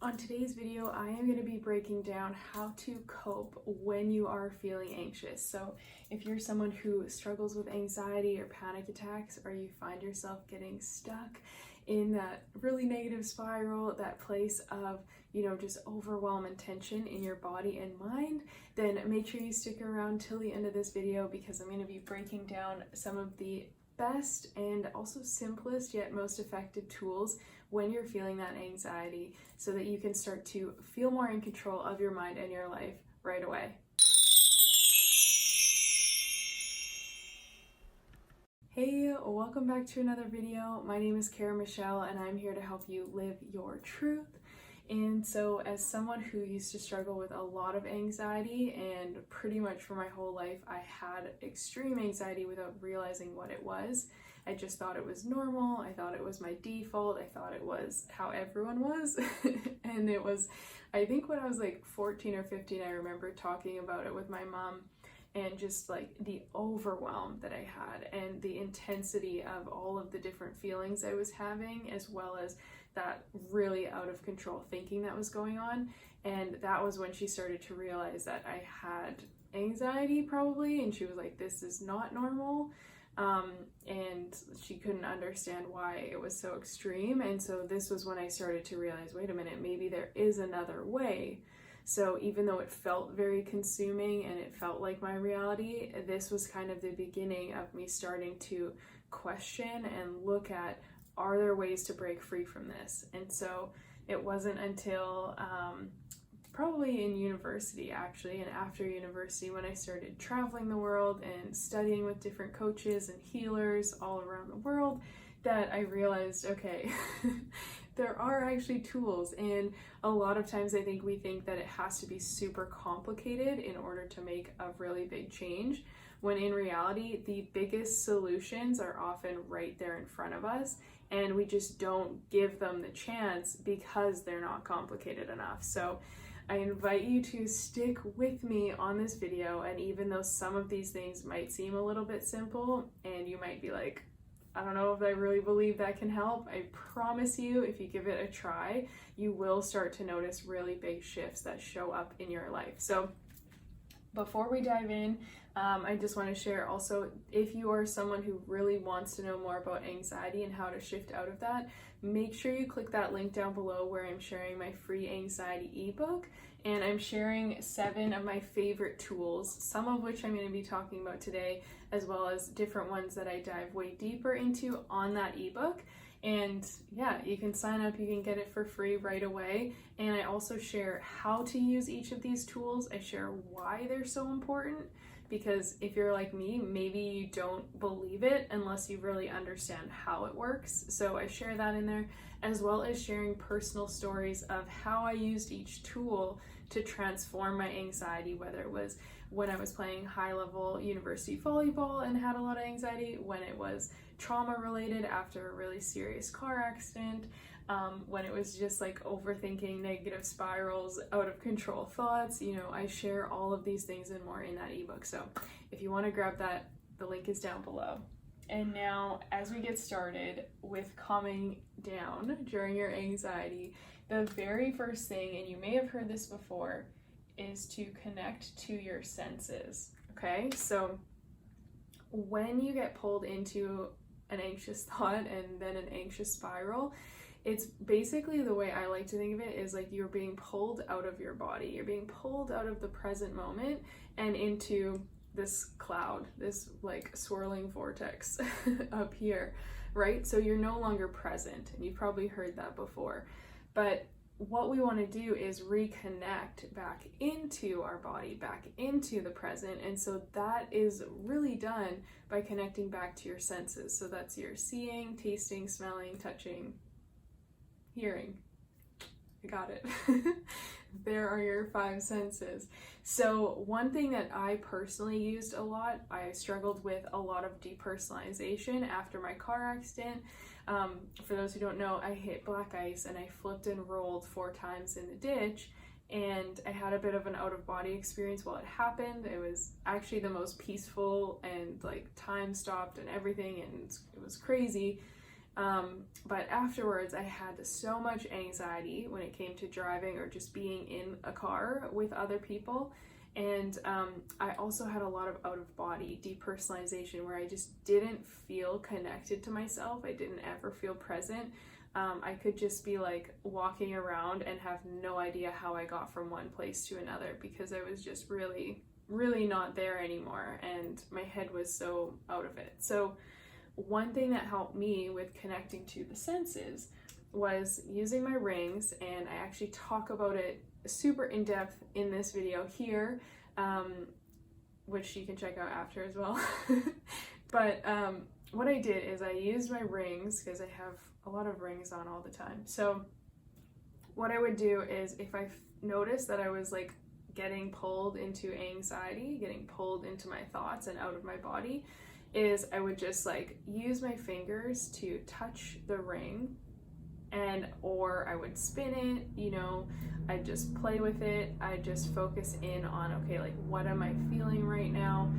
On today's video, I am going to be breaking down how to cope when you are feeling anxious. So if you're someone who struggles with anxiety or panic attacks, or you find yourself getting stuck in that really negative spiral, that place of, just overwhelm and tension in your body and mind, then make sure you stick around till the end of this video, because I'm going to be breaking down some of the best and also simplest yet most effective tools when you're feeling that anxiety, so that you can start to feel more in control of your mind and your life right away. Hey, welcome back to another video. My name is Kara Michelle and I'm here to help you live your truth. And so as someone who used to struggle with a lot of anxiety, and pretty much for my whole life I had extreme anxiety without realizing what it was. I just thought it was normal. I thought it was my default. I thought it was how everyone was. And it was, I think when I was like 14 or 15, I remember talking about it with my mom, and just like the overwhelm that I had and the intensity of all of the different feelings I was having, as well as that really out of control thinking that was going on. And that was when she started to realize that I had anxiety probably, and she was like, this is not normal. And she couldn't understand why it was so extreme. And so this was when I started to realize, wait a minute, maybe there is another way. So even though it felt very consuming and it felt like my reality, this was kind of the beginning of me starting to question and look at, are there ways to break free from this? And so it wasn't until probably in university actually, and after university, when I started traveling the world and studying with different coaches and healers all around the world, that I realized, okay, there are actually tools. And a lot of times I think we think that it has to be super complicated in order to make a really big change, when in reality the biggest solutions are often right there in front of us, and we just don't give them the chance because they're not complicated enough. So I invite you to stick with me on this video, and even though some of these things might seem a little bit simple and you might be like, I don't know if I really believe that can help, I promise you, if you give it a try, you will start to notice really big shifts that show up in your life. So before we dive in, I just want to share also, if you are someone who really wants to know more about anxiety and how to shift out of that, make sure you click that link down below where I'm sharing my free anxiety ebook. And I'm sharing 7 of my favorite tools, some of which I'm going to be talking about today, as well as different ones that I dive way deeper into on that ebook. And yeah, you can sign up, you can get it for free right away. And I also share how to use each of these tools. I share why they're so important, because if you're like me, maybe you don't believe it unless you really understand how it works. So I share that in there, as well as sharing personal stories of how I used each tool to transform my anxiety, whether it was when I was playing high-level university volleyball and had a lot of anxiety, when it was trauma-related after a really serious car accident, when it was just like overthinking, negative spirals, out of control thoughts. I share all of these things and more in that ebook. So if you want to grab that, the link is down below. And now, as we get started with calming down during your anxiety, the very first thing, and you may have heard this before, is to connect to your senses. Okay, so when you get pulled into an anxious thought and then an anxious spiral, it's basically, the way I like to think of it is like you're being pulled out of your body. You're being pulled out of the present moment and into this cloud, this like swirling vortex up here, right? So you're no longer present, and you've probably heard that before. But what we want to do is reconnect back into our body, back into the present. And so that is really done by connecting back to your senses. So that's your seeing, tasting, smelling, touching, hearing. I got it. There are your 5 senses. So one thing that I personally used a lot, I struggled with a lot of depersonalization after my car accident. For those who don't know, I hit black ice and I flipped and rolled 4 times in the ditch, and I had a bit of an out-of-body experience while it happened. It was actually the most peaceful, and like time stopped and everything, and it was crazy. But afterwards, I had so much anxiety when it came to driving or just being in a car with other people. And I also had a lot of out-of-body depersonalization where I just didn't feel connected to myself. I didn't ever feel present. I could just be like walking around and have no idea how I got from one place to another because I was just really not there anymore, and my head was so out of it. So one thing that helped me with connecting to the senses was using my rings, and I actually talk about it super in depth in this video here, which you can check out after as well. But what I did is I used my rings because I have a lot of rings on all the time. So what I would do is if I noticed that I was like getting pulled into anxiety, getting pulled into my thoughts and out of my body, is I would just like use my fingers to touch the ring, and or I would spin it, you know, I'd just play with it. I just focus in on, okay, like what am I feeling right now?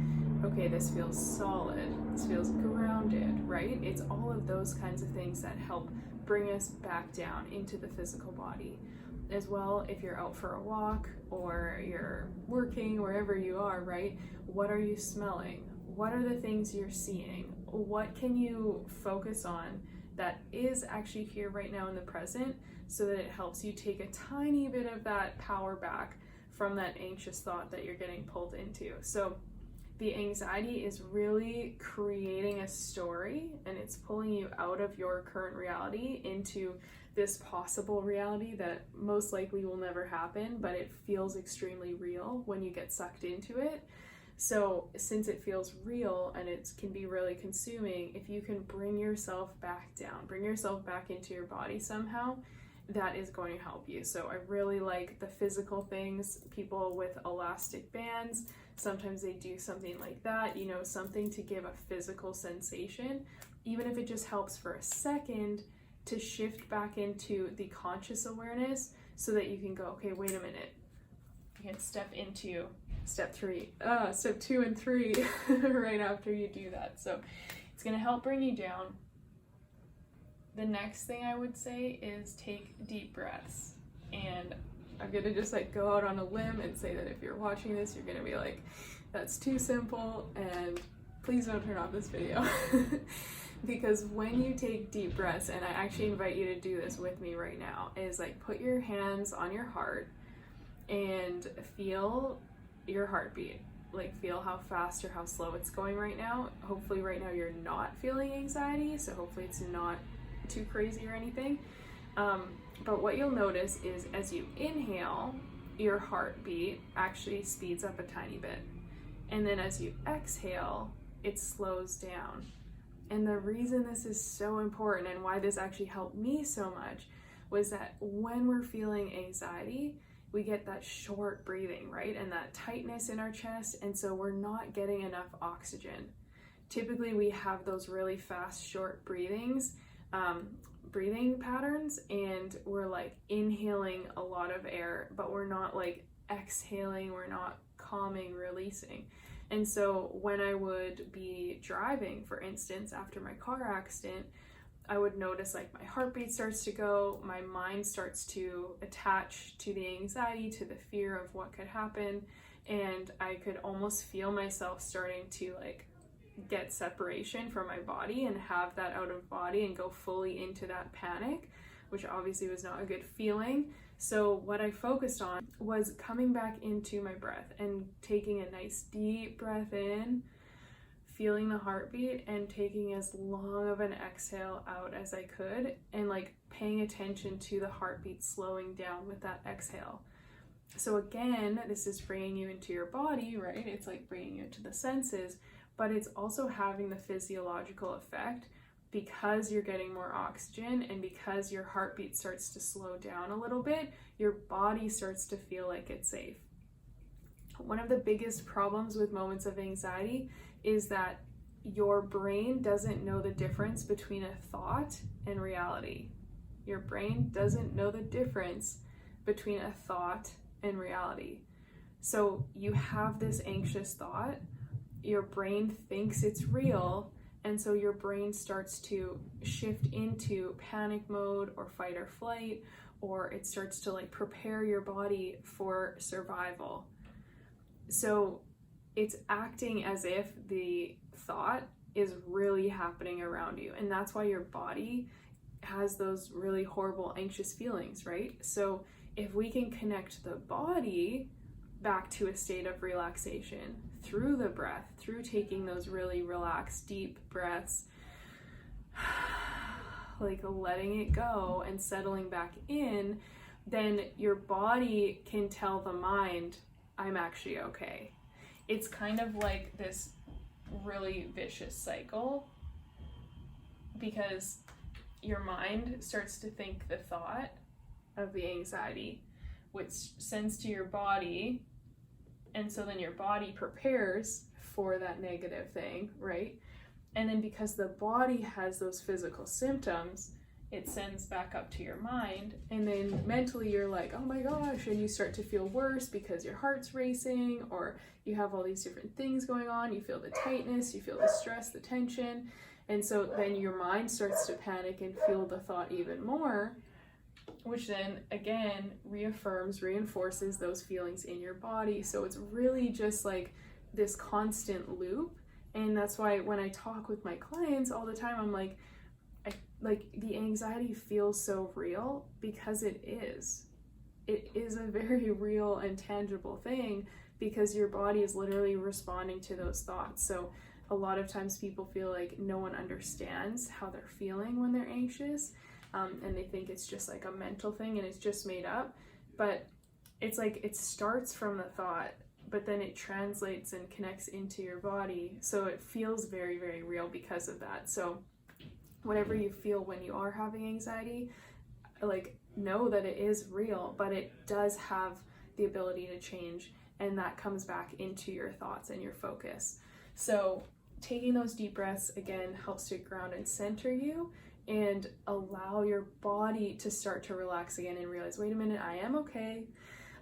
Okay, this feels solid, this feels grounded, right? It's all of those kinds of things that help bring us back down into the physical body. As well, if you're out for a walk or you're working, wherever you are, right? What are you smelling? What are the things you're seeing? What can you focus on that is actually here right now in the present, so that it helps you take a tiny bit of that power back from that anxious thought that you're getting pulled into. So the anxiety is really creating a story, and it's pulling you out of your current reality into this possible reality that most likely will never happen, but it feels extremely real when you get sucked into it. So since it feels real and it can be really consuming, if you can bring yourself back down, bring yourself back into your body somehow, that is going to help you. So I really like the physical things, people with elastic bands, sometimes they do something like that, you know, something to give a physical sensation, even if it just helps for a second to shift back into the conscious awareness so that you can go, okay, wait a minute. You can step into step 2 and 3 right after you do that. So it's going to help bring you down. The next thing I would say is take deep breaths. And I'm going to just like go out on a limb and say that if you're watching this, you're going to be like, that's too simple, and please don't turn off this video. Because when you take deep breaths, and I actually invite you to do this with me right now, is like put your hands on your heart and feel your heartbeat. Like feel how fast or how slow it's going right now. Hopefully right now you're not feeling anxiety, so hopefully it's not too crazy or anything. But what you'll notice is as you inhale, your heartbeat actually speeds up a tiny bit. And then as you exhale, it slows down. And the reason this is so important and why this actually helped me so much was that when we're feeling anxiety, we get that short breathing, right? And that tightness in our chest. And so we're not getting enough oxygen. Typically we have those really fast, short breathing patterns, and we're like inhaling a lot of air, but we're not like exhaling, we're not calming, releasing. And so when I would be driving, for instance, after my car accident, I would notice like my heartbeat starts to go, my mind starts to attach to the anxiety, to the fear of what could happen, and I could almost feel myself starting to like get separation from my body and have that out of body and go fully into that panic, which obviously was not a good feeling. So what I focused on was coming back into my breath and taking a nice deep breath in, feeling the heartbeat, and taking as long of an exhale out as I could, and like paying attention to the heartbeat slowing down with that exhale. So again, this is bringing you into your body, right? It's like bringing you into the senses, but it's also having the physiological effect because you're getting more oxygen and because your heartbeat starts to slow down a little bit, your body starts to feel like it's safe. One of the biggest problems with moments of anxiety is that your brain doesn't know the difference between a thought and reality. Your brain doesn't know the difference between a thought and reality. So you have this anxious thought, your brain thinks it's real, And so your brain starts to shift into panic mode or fight or flight, or it starts to like prepare your body for survival. So it's acting as if the thought is really happening around you. And that's why your body has those really horrible anxious feelings, right? So if we can connect the body back to a state of relaxation through the breath, through taking those really relaxed, deep breaths, like letting it go and settling back in, then your body can tell the mind, I'm actually okay. It's kind of like this really vicious cycle, because your mind starts to think the thought of the anxiety, which sends to your body, and so then your body prepares for that negative thing, right? And then because the body has those physical symptoms, it sends back up to your mind, and then mentally you're like, oh my gosh, and you start to feel worse because your heart's racing, or you have all these different things going on. You feel the tightness, you feel the stress, the tension, and so then your mind starts to panic and feel the thought even more, which then again reinforces those feelings in your body. So it's really just like this constant loop. And that's why when I talk with my clients all the time, I'm like, the anxiety feels so real, because it is a very real and tangible thing, because your body is literally responding to those thoughts. So a lot of times people feel like no one understands how they're feeling when they're anxious, and they think it's just like a mental thing and it's just made up. But it's like it starts from the thought, but then it translates and connects into your body. So it feels very, very real because of that. So whatever you feel when you are having anxiety, like, know that it is real, but it does have the ability to change, and that comes back into your thoughts and your focus. So taking those deep breaths again helps to ground and center you and allow your body to start to relax again and realize, wait a minute, I am okay,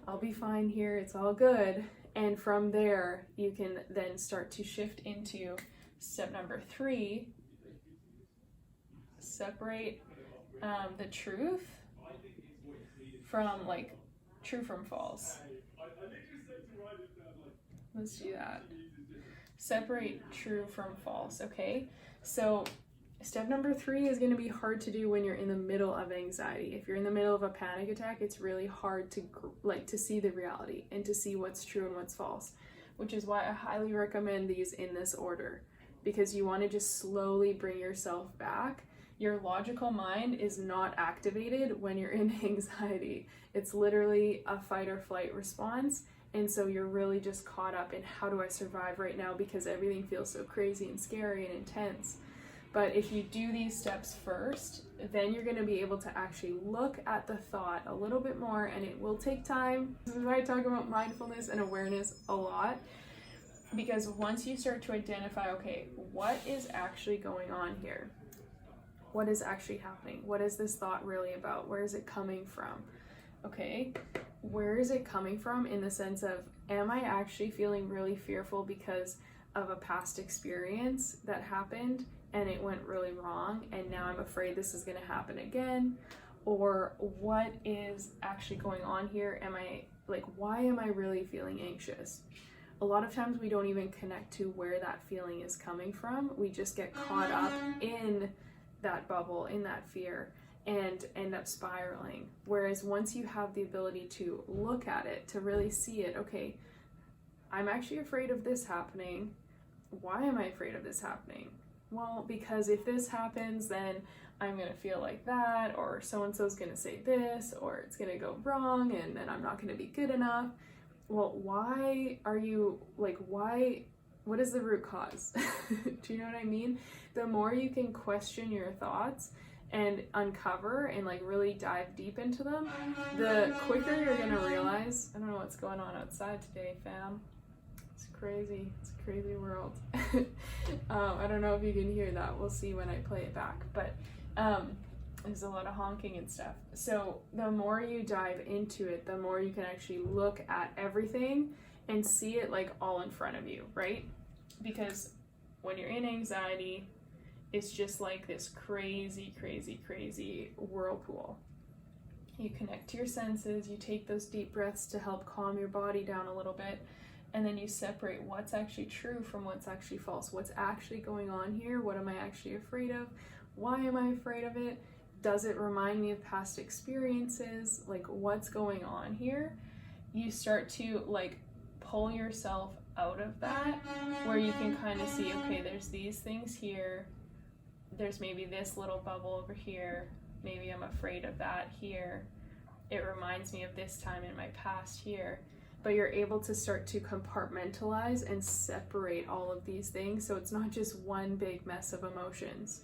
I'll be fine here, it's all good. And from there you can then start to shift into step number 3. Separate the truth from, like, true from false. Let's do that. Separate true from false, okay? So step number 3 is going to be hard to do when you're in the middle of anxiety. If you're in the middle of a panic attack, it's really hard to see the reality and to see what's true and what's false, which is why I highly recommend these in this order, because you want to just slowly bring yourself back. Your logical mind is not activated when you're in anxiety. It's literally a fight or flight response. And so you're really just caught up in, how do I survive right now, because everything feels so crazy and scary and intense. But if you do these steps first, then you're going to be able to actually look at the thought a little bit more, and it will take time. This is why I talk about mindfulness and awareness a lot, because once you start to identify, okay, what is actually going on here? What is actually happening? What is this thought really about? Where is it coming from? Okay, where is it coming from in the sense of, am I actually feeling really fearful because of a past experience that happened and it went really wrong, and now I'm afraid this is going to happen again? Or what is actually going on here? Why am I really feeling anxious? A lot of times we don't even connect to where that feeling is coming from. We just get caught up in that bubble, in that fear, and end up spiraling. Whereas once you have the ability to look at it, to really see it, okay, I'm actually afraid of this happening. Why am I afraid of this happening? Well, because if this happens, then I'm going to feel like that, or so-and-so's going to say this, or it's going to go wrong, and then I'm not going to be good enough. Well, what is the root cause? Do you know what I mean? The more you can question your thoughts and uncover and really dive deep into them, the quicker you're gonna realize, I don't know what's going on outside today, fam. It's crazy. It's a crazy world. I don't know if you can hear that. We'll see when I play it back. But there's a lot of honking and stuff. So the more you dive into it, the more you can actually look at everything and see it all in front of you, right? Because when you're in anxiety, it's just like this crazy, crazy, crazy whirlpool. You connect to your senses, you take those deep breaths to help calm your body down a little bit, and then you separate what's actually true from what's actually false. What's actually going on here? What am I actually afraid of? Why am I afraid of it? Does it remind me of past experiences? Like, what's going on here? You start to like pull yourself out of that, where you can kind of see, okay, there's these things here, there's maybe this little bubble over here, maybe I'm afraid of that here, it reminds me of this time in my past here. But you're able to start to compartmentalize and separate all of these things, so it's not just one big mess of emotions.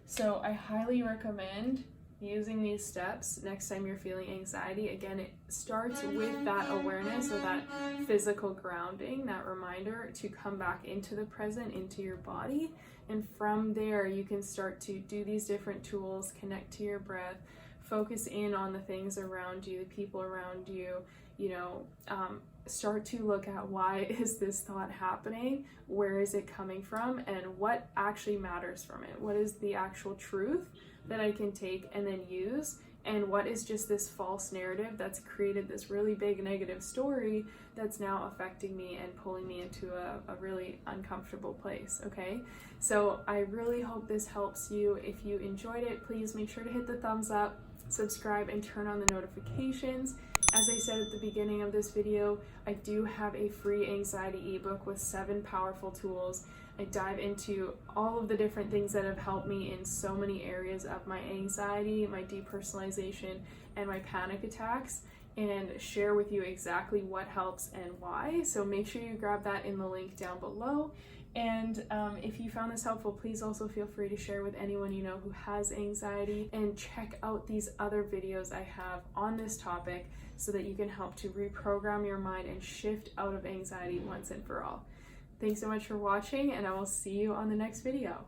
So I highly recommend using these steps next time you're feeling anxiety. Again, it starts with that awareness, or that physical grounding, that reminder to come back into the present, into your body. And from there, you can start to do these different tools, connect to your breath, focus in on the things around you, the people around you, start to look at, why is this thought happening? Where is it coming from? And what actually matters from it? What is the actual truth that I can take and then use? And what is just this false narrative that's created this really big negative story that's now affecting me and pulling me into a really uncomfortable place, okay? So I really hope this helps you. If you enjoyed it, please make sure to hit the thumbs up, subscribe, and turn on the notifications. As I said at the beginning of this video, I do have a free anxiety ebook with 7 powerful tools. I dive into all of the different things that have helped me in so many areas of my anxiety, my depersonalization, and my panic attacks, and share with you exactly what helps and why. So make sure you grab that in the link down below. And if you found this helpful, please also feel free to share with anyone you know who has anxiety, and check out these other videos I have on this topic so that you can help to reprogram your mind and shift out of anxiety once and for all. Thanks so much for watching, and I will see you on the next video.